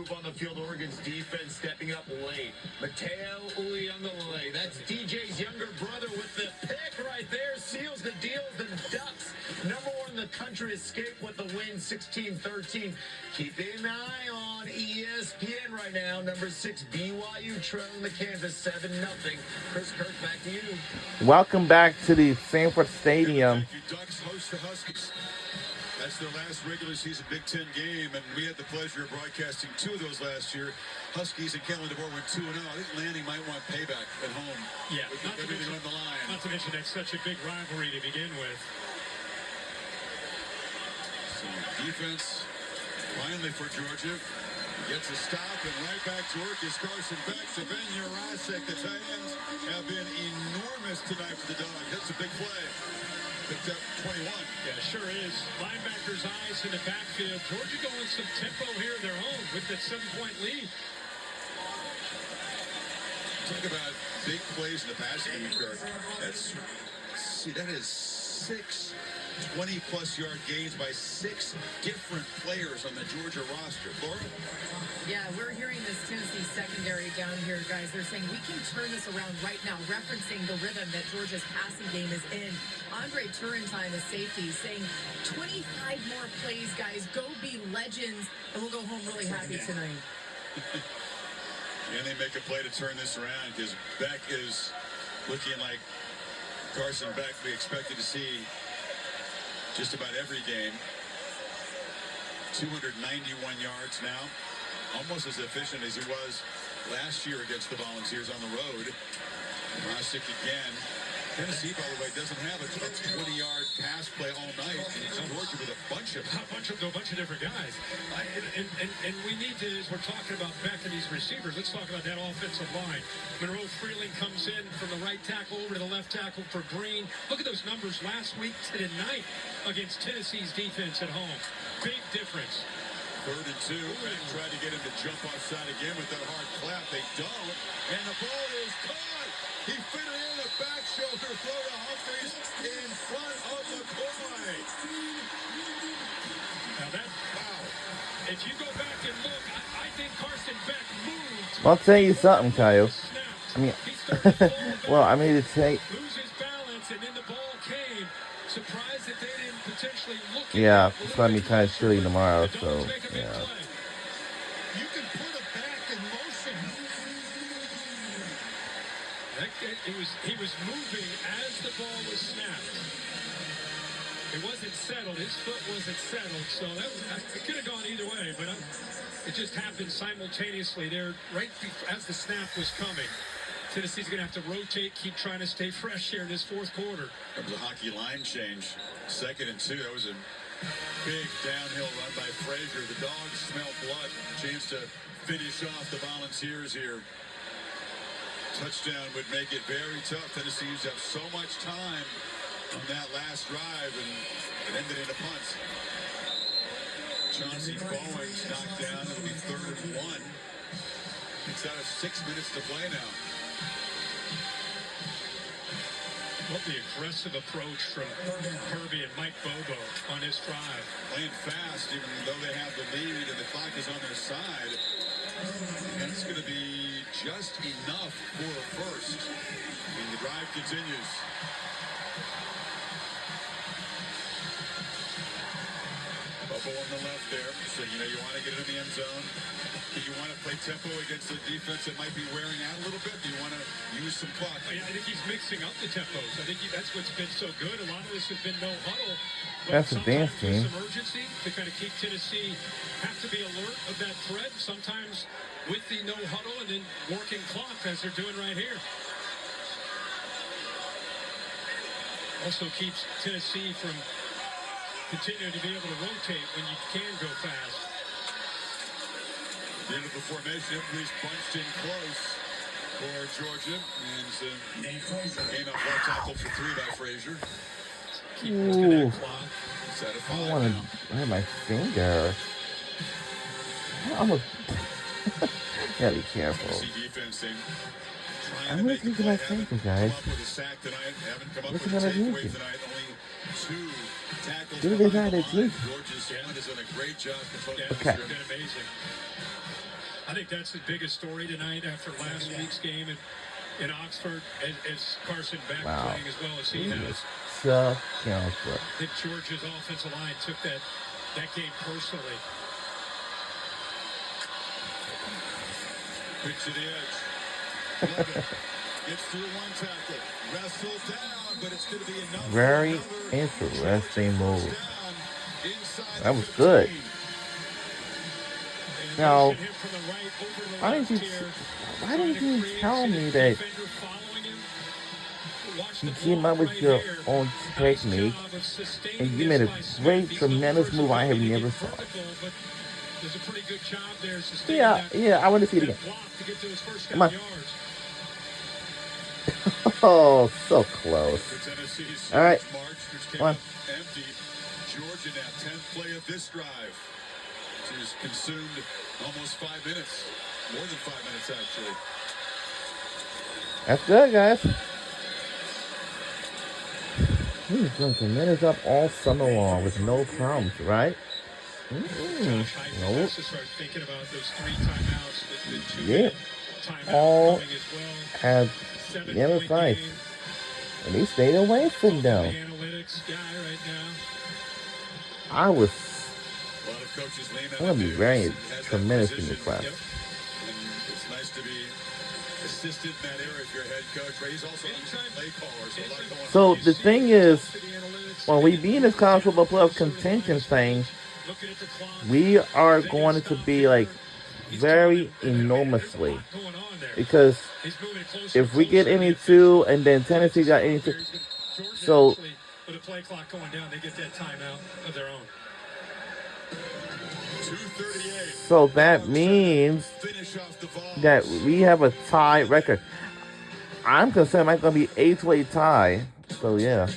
move on the field. Oregon's defense stepping up late. Mateo Uyunglele, that's DJ's younger brother with the pick right there. Seals the deal. The Ducks, number one in the country, escape with the win, 16-13. Keeping an eye on ESPN right now. Number 6, BYU trailing the Kansas 7-0. Chris Kirk, back to you. Welcome back to the Sanford Stadium. Ducks host the Huskies. That's their last regular season Big Ten game, and we had the pleasure of broadcasting 2 of those last year. Huskies and Kellen DeBoer went 2-0. I think Lanning might want payback at home. Yeah, with everything on the line. Not to mention that's such a big rivalry to begin with. So defense, finally for Georgia, gets a stop and right back to work is Carson Beck. To Ben Jurasek. The tight ends have been enormous tonight for the Dogs. That's a big play. Picked up 21. Yeah, sure is. Linebackers' eyes in the backfield. Georgia going some tempo here of their own with that 7-point lead. Talk about big plays in the passing game, Kirk. That is 6 20-plus yard gains by 6 different players on the Georgia roster. Laura? Yeah, we're hearing this Tennessee secondary down here, guys. They're saying we can turn this around right now, referencing the rhythm that Georgia's passing game is in. Andre Turrentine, the safety, saying 25 more plays, guys. Go be legends, and we'll go home really happy tonight. And they make a play to turn this around because Beck is looking like Carson Beck we expected to see just about every game. 291 yards now. Almost as efficient as he was last year against the Volunteers on the road. Rosick again. Tennessee, by the way, doesn't have a 20-yard pass play all night. And Georgia with a bunch of different guys. And we need to, as we're talking about Beck and these receivers, let's talk about that offensive line. Monroe Freeling comes in from the right tackle over to the left tackle for Green. Look at those numbers last week tonight against Tennessee's defense at home. Big difference. 3rd and 2. Beck tried to get him to jump offside again with that hard clap. They don't. And the ball is caught. He fit it in a back shoulder throw to Humphries in front of McCoy. Now that, wow. If you go back and look, I think Carson Beck moved. I'll tell you something, Kyle. I mean, well, I mean to take. Lose his balance, and then the ball came. Surprised that they didn't potentially look. Yeah, it's gonna be kind of chilly tomorrow, so yeah. You can put it back in motion. He was moving as the ball was snapped. It wasn't settled. His foot wasn't settled, so it could have gone either way. But it just happened simultaneously there, right as the snap was coming. Tennessee's going to have to rotate, keep trying to stay fresh here in this 4th quarter. That was a hockey line change. 2nd and 2. That was a big downhill run by Frazier. The Dogs smell blood. Chance to finish off the Volunteers here. Touchdown would make it very tough. Tennessee used up so much time on that last drive, and it ended in a punt. Chauncey Bowens knocked down. It'll be 3rd and 1. It's out of 6 minutes to play now. What the aggressive approach from Kirby and Mike Bobo on this drive. Playing fast, even though they have the lead and the clock is on their side. And it's going to be just enough for a first. And the drive continues. Bobo on the left there. So, you want to get it in the end zone. Do you want to play tempo against a defense that might be wearing out a little bit? Do you want to use some clock? I think he's mixing up the tempos. I think that's what's been so good. A lot of this has been no huddle. That's a dance team. Some urgency to kind of keep Tennessee, have to be alert of that threat. Sometimes with the no huddle and then working clock as they're doing right here. Also keeps Tennessee from continuing to be able to rotate when you can go fast. The end of the formation, everybody's bunched in close for Georgia. And game up left tackle for 3 by Frazier. Keep looking at clock. Set at 5 I don't want to hurt my finger. I almost. Gotta be careful. I'm looking at my finger, guys. Look at what I'm using. Dude, they got it too. Georgia's done a great job. Okay. Been amazing. think that's the biggest story tonight after last week's game in Oxford, as Carson Beck Wow. playing as well as he has. Chuck Counselor. I think Georgia's offensive line took that game personally. Pitch to the edge. Logan gets through one tackle. Wrestled down, but it's going to be enough. Very interesting move. That was good. Now, why didn't you tell me that you came up with your own technique and you made a great, tremendous move I have never saw? Yeah, I want to see it again. Come on. Oh, so close. All right. Come on. Empty. Georgia now 10th play of this drive. She's consumed almost 5 minutes. More than 5 minutes, actually. That's good, guys. He's going to minutes up all summer long with no problems, right? Nope. Nope. To start thinking about those 3 timeouts, the 2 Yeah. timeout All coming as well. have 7-point never fight. game. And he stayed away from The them. analytics guy right now. I was A lot of coaches lean on going to be him. very He has that tremendous in the position. class. Yep. And it's nice to be assisted in that area if you're a head coach, but he's also a play caller, so a lot going on. So the thing is, when we be in this college football playoff contention thing, we are going to be like very enormously, because if we get any 2 and then Tennessee got any 2, so with a play clock going down, they get that timeout of their own. 2:38. so that means Finish off the ball. that we have a tie record. I'm concerned it might going to be 8-8 tie. So yeah.